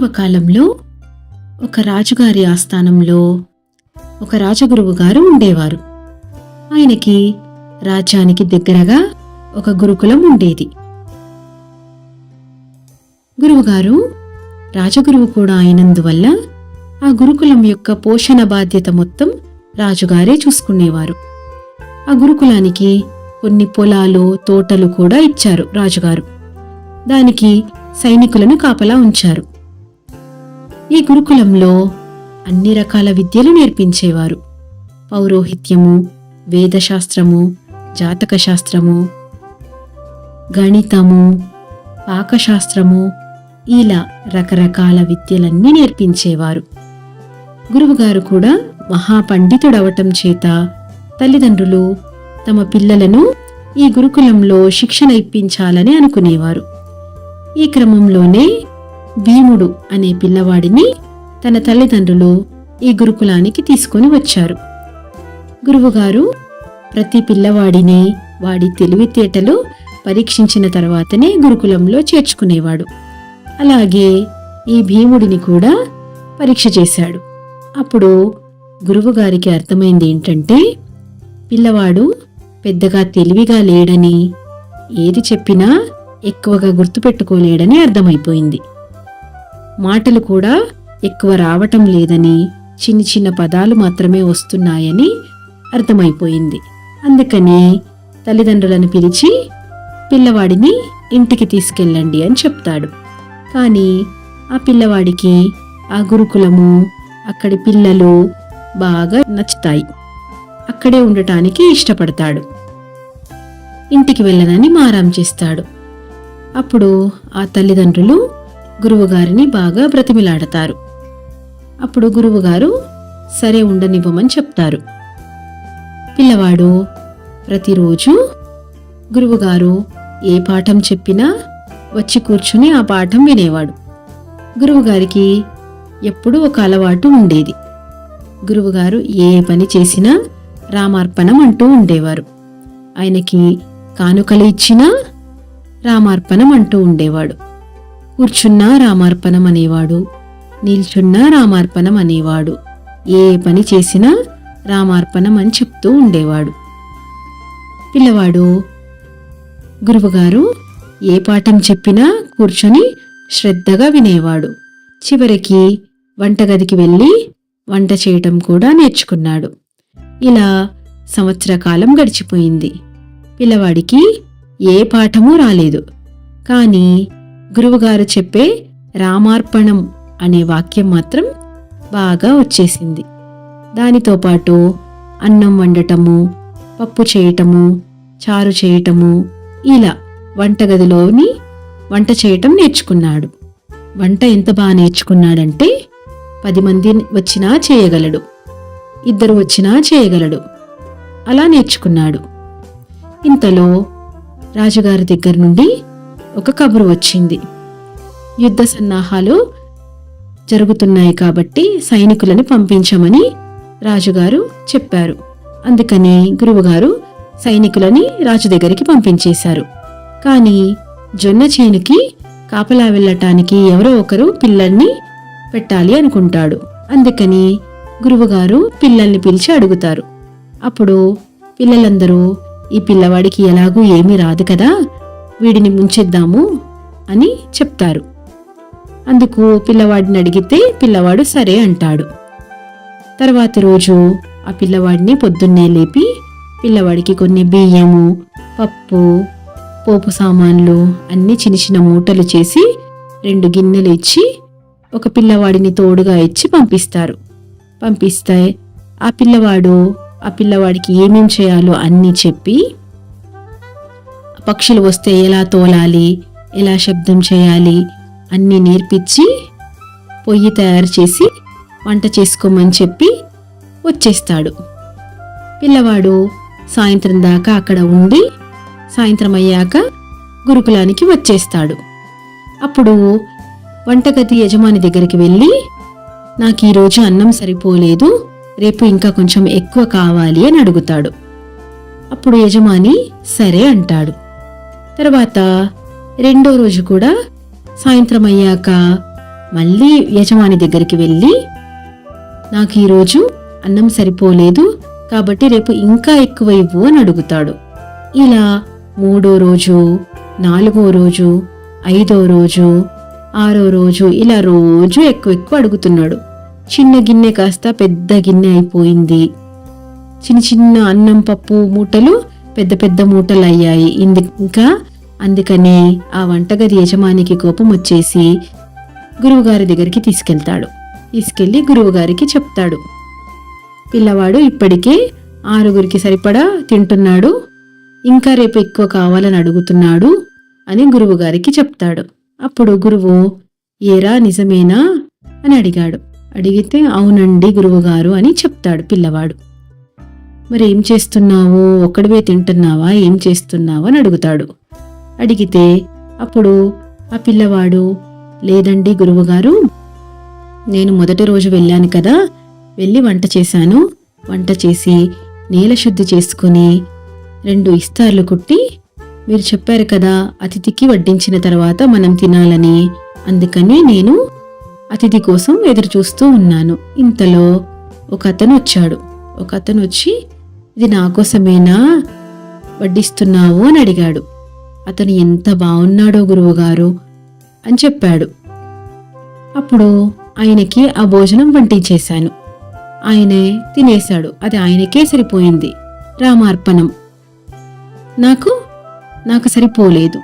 పూర్వకాలంలో ఒక రాజుగారి ఆస్థానంలో ఒక రాజగురువు గారు ఉండేవారు. ఆయనకి రాజ్యానికి దగ్గరగా ఒక గురుకులం ఉండేది. గురువుగారు రాజగురువు కూడా అయినందువల్ల ఆ గురుకులం యొక్క పోషణ బాధ్యత మొత్తం రాజుగారే చూసుకునేవారు. ఆ గురుకులానికి కొన్ని పొలాలు, తోటలు కూడా ఇచ్చారు రాజుగారు. దానికి సైనికులను కాపలా ఉంచారు. ఈ గురుకులంలో అన్ని రకాల విద్యలు నేర్పించేవారు. పౌరోహిత్యము, వేదశాస్త్రము, జాతక శాస్త్రము, గణితము, పాకశాస్త్రము, ఇలా రకరకాల విద్యలన్నీ నేర్పించేవారు. గురువుగారు కూడా మహాపండితుడవటం చేత తల్లిదండ్రులు తమ పిల్లలను ఈ గురుకులంలో శిక్షణ ఇప్పించాలని అనుకునేవారు. ఈ క్రమంలోనే భీముడు అనే పిల్లవాడిని తన తల్లిదండ్రులు ఈ గురుకులానికి తీసుకొని వచ్చారు. గురువుగారు ప్రతి పిల్లవాడిని వాడి తెలివితేటలు పరీక్షించిన తర్వాతనే గురుకులంలో చేర్చుకునేవాడు. అలాగే ఈ భీముడిని కూడా పరీక్ష చేశాడు. అప్పుడు గురువుగారికి అర్థమైంది ఏంటంటే, పిల్లవాడు పెద్దగా తెలివిగా లేడని, ఏది చెప్పినా ఎక్కువగా గుర్తుపెట్టుకోలేడని అర్థమైపోయింది. మాటలు కూడా ఎక్కువ రావటం లేదని, చిన్న చిన్న పదాలు మాత్రమే వస్తున్నాయని అర్థమైపోయింది. అందుకని తల్లిదండ్రులను పిలిచి పిల్లవాడిని ఇంటికి తీసుకెళ్ళండి అని చెప్తాడు. కానీ ఆ పిల్లవాడికి ఆ గురుకులము, అక్కడి పిల్లలు బాగా నచ్చుతాయి. అక్కడే ఉండటానికి ఇష్టపడతాడు. ఇంటికి వెళ్ళనని మారాం చేస్తాడు. అప్పుడు ఆ తల్లిదండ్రులు గురువుగారిని బాగా బ్రతిమిలాడతారు. అప్పుడు గురువుగారు సరే ఉండనివ్వమని చెప్తారు. పిల్లవాడు ప్రతిరోజు గురువుగారు ఏ పాఠం చెప్పినా వచ్చి కూర్చుని ఆ పాఠం వినేవాడు. గురువుగారికి ఎప్పుడూ ఒక అలవాటు ఉండేది. గురువుగారు ఏ పని చేసినా రామార్పణం అంటూ ఉండేవారు. ఆయనకి కానుకలు ఇచ్చినా రామార్పణం అంటూ ఉండేవాడు. కూర్చున్నా రామార్పణం అనేవాడు, నిల్చున్నా రామార్పణం అనేవాడు. ఏ పని చేసినా రామార్పణం అని చెప్తూ ఉండేవాడు. పిల్లవాడు గురువుగారు ఏ పాఠం చెప్పినా కూర్చొని శ్రద్ధగా వినేవాడు. చివరికి వంటగదికి వెళ్ళి వంట చేయటం కూడా నేర్చుకున్నాడు. ఇలా సంవత్సర కాలం గడిచిపోయింది. పిల్లవాడికి ఏ పాఠమూ రాలేదు. కానీ గురువుగారు చెప్పే రామార్పణం అనే వాక్యం మాత్రం బాగా వచ్చేసింది. దానితో పాటు అన్నం వండటము, పప్పు చేయటము, చారు చేయటము, ఇలా వంటగదిలోని వంట చేయటం నేర్చుకున్నాడు. వంట ఎంత బాగా నేర్చుకున్నాడంటే 10 మంది వచ్చినా చేయగలడు, 2 వచ్చినా చేయగలడు. అలా నేర్చుకున్నాడు. ఇంతలో రాజుగారి దగ్గర నుండి ఒక కబురు వచ్చింది. యుద్ధ సన్నాహాలు జరుగుతున్నాయి కాబట్టి సైనికులను పంపించమని రాజుగారు చెప్పారు. అందుకని గురువుగారు సైనికులని రాజు దగ్గరికి పంపించేశారు. కానీ జొన్న చేనుకి కాపలా వెళ్ళటానికి ఎవరో ఒకరు పిల్లల్ని పెట్టాలి అనుకుంటాడు. అందుకని గురువుగారు పిల్లల్ని పిలిచి అడుగుతారు. అప్పుడు పిల్లలందరూ ఈ పిల్లవాడికి ఎలాగూ ఏమీ రాదు కదా, వీడిని ముంచేద్దాము అని చెప్తారు. అందుకు పిల్లవాడిని అడిగితే పిల్లవాడు సరే అంటాడు. తర్వాతి రోజు ఆ పిల్లవాడిని పొద్దున్నే లేపి పిల్లవాడికి కొన్ని బియ్యము, పప్పు, పోపు సామాన్లు అన్ని చిన్న చిన్న మూటలు చేసి 2 గిన్నెలు ఇచ్చి ఒక పిల్లవాడిని తోడుగా ఇచ్చి పంపిస్తారు. పంపిస్తే ఆ పిల్లవాడికి ఏమేం చేయాలో అన్నీ చెప్పి, పక్షులు వస్తే ఎలా తోలాలి, ఎలా శబ్దం చేయాలి అన్నీ నేర్పించి పొయ్యి తయారు చేసి వంట చేసుకోమని చెప్పి వచ్చేస్తాడు. పిల్లవాడు సాయంత్రం దాకా అక్కడ ఉండి సాయంత్రం అయ్యాక గురుకులానికి వచ్చేస్తాడు. అప్పుడు వంటగది యజమాని దగ్గరికి వెళ్ళి, నాకు ఈరోజు అన్నం సరిపోలేదు, రేపు ఇంకా కొంచెం ఎక్కువ కావాలి అని అడుగుతాడు. అప్పుడు యజమాని సరే అంటాడు. తర్వాత 2వ రోజు కూడా సాయంత్రం అయ్యాక మళ్ళీ యజమాని దగ్గరికి వెళ్ళి, నాకు ఈరోజు అన్నం సరిపోలేదు కాబట్టి రేపు ఇంకా ఎక్కువ ఇవ్వు అని అడుగుతాడు. ఇలా 3వ రోజు, 4వ రోజు, 5వ రోజు, 6వ రోజు ఇలా రోజు ఎక్కువ అడుగుతున్నాడు. చిన్న గిన్నె కాస్త పెద్ద గిన్నె అయిపోయింది. చిన్న చిన్న అన్నం పప్పు మూటలు పెద్ద పెద్ద మూటలు అయ్యాయి. ఇంకా అందుకని ఆ వంటగది యజమానికి కోపం వచ్చేసి గురువుగారి దగ్గరికి తీసుకెళ్లి గురువుగారికి చెప్తాడు, పిల్లవాడు ఇప్పటికే 6గురికి సరిపడా తింటున్నాడు, ఇంకా రేపు ఎక్కువ కావాలని అడుగుతున్నాడు అని గురువుగారికి చెప్తాడు. అప్పుడు గురువు, ఏరా నిజమేనా అని అడిగితే అవునండి గురువుగారు అని చెప్తాడు పిల్లవాడు. మరి ఏం చేస్తున్నావు, ఒక్కడివే తింటున్నావా, ఏం చేస్తున్నావు అని అడిగితే అప్పుడు ఆ పిల్లవాడు, లేదండి గురువుగారు, నేను మొదటి రోజు వెళ్ళాను కదా, వెళ్ళి వంట చేసి నేల శుద్ధి చేసుకుని 2 ఇస్తార్లు కుట్టి, మీరు చెప్పారు కదా అతిథికి వడ్డించిన తర్వాత మనం తినాలని, అందుకని నేను అతిథి కోసం ఎదురు చూస్తూ ఉన్నాను. ఇంతలో ఒక అతను వచ్చి ఇది నా కోసమేనా వడ్డిస్తున్నావు అని అడిగాడు. అతను ఎంత బాగున్నాడో గురువుగారు అని చెప్పాడు. అప్పుడు ఆయనకి ఆ భోజనం వడ్డించేశాను. ఆయనే తినేశాడు. అది ఆయనకే సరిపోయింది. రామార్పణం. నాకు సరిపోలేదు,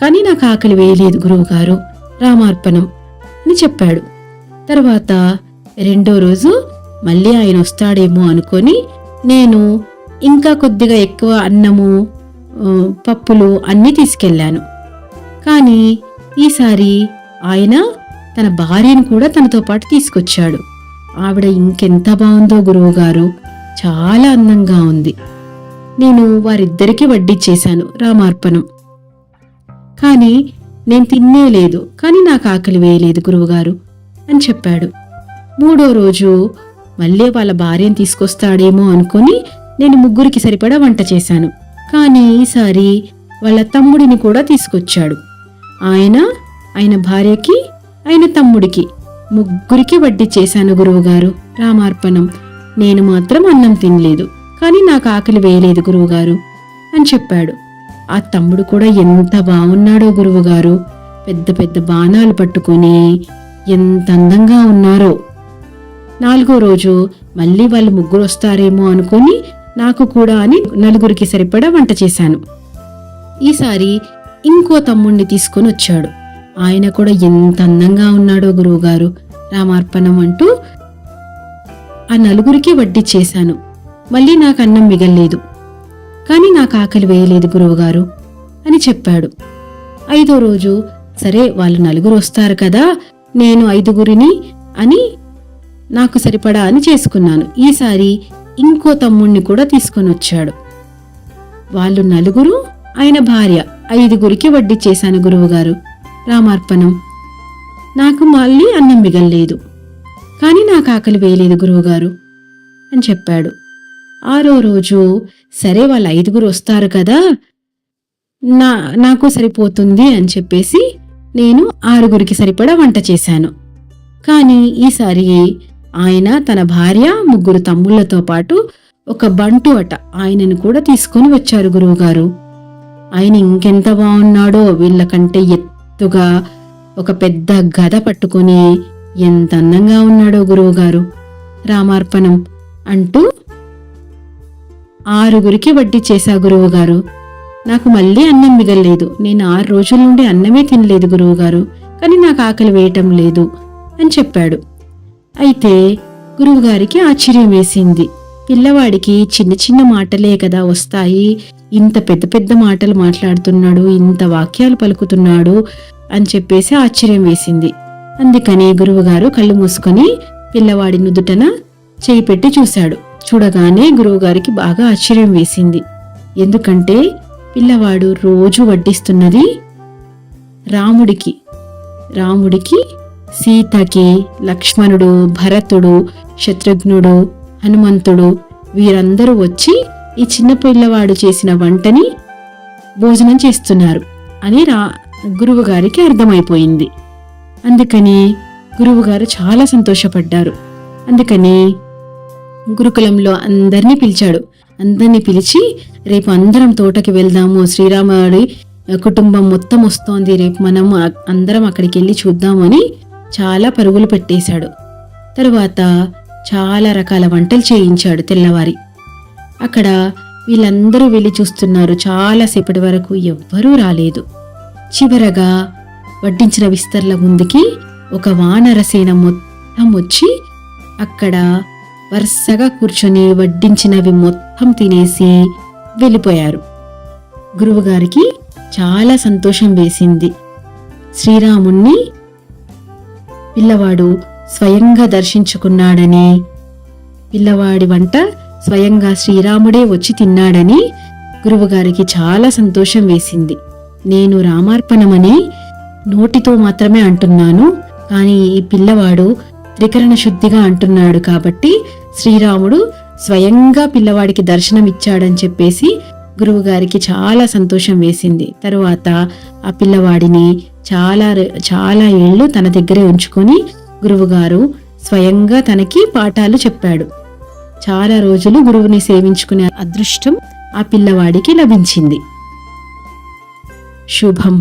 కానీ నాకు ఆకలి వేయలేదు గురువుగారు, రామార్పణం అని చెప్పాడు. తర్వాత 2వ రోజు మళ్ళీ ఆయన వస్తాడేమో అనుకొని నేను ఇంకా కొద్దిగా ఎక్కువ అన్నము, పప్పులు అన్నీ తీసుకెళ్లాను. కానీ ఈసారి ఆయన తన భార్యను కూడా తనతో పాటు తీసుకొచ్చాడు. ఆవిడ ఇంకెంత బాగుందో గురువుగారు, చాలా అందంగా ఉంది. నేను వారిద్దరికీ వడ్డిచ్చేశాను, రామార్పణం. కానీ నేను తినేలేదు, కానీ నాకు ఆకలి వేయలేదు గురువుగారు అని చెప్పాడు. 3వ రోజు మళ్ళీ వాళ్ళ భార్యను తీసుకొస్తాడేమో అనుకుని నేను 3గురికి సరిపడా వంట చేశాను. కానీ ఈసారి వాళ్ళ తమ్ముడిని కూడా తీసుకొచ్చాడు. ఆయన భార్యకి, ఆయన తమ్ముడికి 3గురికి వడ్డిచ్చేశాను గురువుగారు, రామార్పణం. నేను మాత్రం అన్నం తినలేదు, కానీ నాకు ఆకలి వేయలేదు గురువుగారు అని చెప్పాడు. ఆ తమ్ముడు కూడా ఎంత బాగున్నాడో గురువుగారు, పెద్ద పెద్ద బాణాలు పట్టుకుని ఎంత అందంగా ఉన్నారో. 4వ రోజు మళ్ళీ వాళ్ళు 3గురు వస్తారేమో అనుకుని నాకు కూడా అని 4గురికి సరిపడా వంట చేశాను. ఈసారి ఇంకో తమ్ముణ్ణి తీసుకొని వచ్చాడు. ఆయన కూడా ఎంత అందంగా ఉన్నాడో గురువుగారు, రామార్పణం అంటూ ఆ 4గురికి వడ్డిచ్చేశాను. మళ్ళీ నాకు అన్నం మిగల్లేదు, కానీ నాకు ఆకలి వేయలేదు గురువుగారు అని చెప్పాడు. 5వ రోజు సరే వాళ్ళు 4గురు వస్తారు కదా, నేను 5గురిని అని నాకు సరిపడా అని చేసుకున్నాను. ఈసారి ఇంకో తమ్ముణ్ణి కూడా తీసుకొని వచ్చాడు. వాళ్ళు 4గురు, ఆయన భార్య, 5గురికి వడ్డిచ్చేశాను గురువుగారు, రామార్పణం. నాకు మళ్ళీ అన్నం మిగల్లేదు, కానీ నాకు ఆకలి వేయలేదు గురువుగారు అని చెప్పాడు. 6వ రోజు సరే వాళ్ళు 5గురు వస్తారు కదా, నాకు సరిపోతుంది అని చెప్పేసి నేను 6గురికి సరిపడా వంట చేశాను. కానీ ఈసారి ఆయన తన భార్య, 3గురు తమ్ముళ్లతో పాటు ఒక బంటు ఆయనను కూడా తీసుకొని వచ్చారు గురువుగారు. ఆయన ఇంకెంత బాగున్నాడో, వీళ్ళకంటే ఎత్తుగా ఒక పెద్ద గద పట్టుకుని ఎంత అందంగా ఉన్నాడో గురువుగారు, రామార్పణం అంటూ 6గురికి వడ్డిచ్చేశా గురువుగారు. నాకు మళ్ళీ అన్నం మిగల్లేదు. నేను 6 రోజుల నుండి అన్నమే తినలేదు గురువుగారు, కానీ నాకు ఆకలి వేయటం లేదు అని చెప్పాడు. అయితే గురువుగారికి ఆశ్చర్యం వేసింది. పిల్లవాడికి చిన్న చిన్న మాటలే కదా వస్తాయి, ఇంత పెద్ద పెద్ద మాటలు మాట్లాడుతున్నాడు, ఇంత వాక్యాలు పలుకుతున్నాడు అని చెప్పేసి ఆశ్చర్యం వేసింది. అందుకని గురువుగారు కళ్ళు మూసుకొని పిల్లవాడి నుదుటన చేయి పెట్టి చూశాడు. చూడగానే గురువుగారికి బాగా ఆశ్చర్యం వేసింది. ఎందుకంటే పిల్లవాడు రోజు వడ్డిస్తున్నది రాముడికి, సీతకి, లక్ష్మణుడు, భరతుడు, శత్రుఘ్నుడు, హనుమంతుడు వీరందరూ వచ్చి ఈ చిన్న పిల్లవాడు చేసిన వంటని భోజనం చేస్తున్నారు అని గురువుగారికి అర్థమైపోయింది. అందుకని గురువుగారు చాలా సంతోషపడ్డారు. అందుకని గురుకులంలో అందరినీ పిలిచాడు. అందరినీ పిలిచి, రేపు అందరం తోటకి వెళ్దాము, శ్రీరాముడి కుటుంబం మొత్తం వస్తోంది, రేపు మనం అందరం అక్కడికి వెళ్ళి చూద్దాము అని చాలా పరుగులు పెట్టేశాడు. తరువాత చాలా రకాల వంటలు చేయించాడు తెల్లవారి. అక్కడ వీళ్ళందరూ వెళ్ళి చూస్తున్నారు. చాలాసేపటి వరకు ఎవ్వరూ రాలేదు. చివరగా వడ్డించిన విస్తర్ల ముందుకి ఒక వానరసేన మొత్తం వచ్చి అక్కడ వరుసగా కూర్చొని వడ్డించినవి మొత్తం తినేసి వెళ్ళిపోయారు. గురువుగారికి చాలా సంతోషం వేసింది. శ్రీరాముణ్ణి పిల్లవాడు స్వయంగా దర్శించుకున్నాడని, పిల్లవాడి వంట స్వయంగా శ్రీరాముడే వచ్చి తిన్నాడని గురువుగారికి చాలా సంతోషం వేసింది. నేను రామార్పణమని నోటితో మాత్రమే అంటున్నాను, కానీ ఈ పిల్లవాడు త్రికరణ శుద్ధిగా అంటున్నాడు కాబట్టి శ్రీరాముడు స్వయంగా పిల్లవాడికి దర్శనమిచ్చాడని చెప్పేసి గురువుగారికి చాలా సంతోషం వేసింది. తరువాత ఆ పిల్లవాడిని చాలా ఏళ్ళు తన దగ్గరే ఉంచుకొని గురువుగారు స్వయంగా తనకి పాఠాలు చెప్పాడు. చాలా రోజులు గురువుని సేవించుకునే అదృష్టం ఆ పిల్లవాడికి లభించింది. శుభం.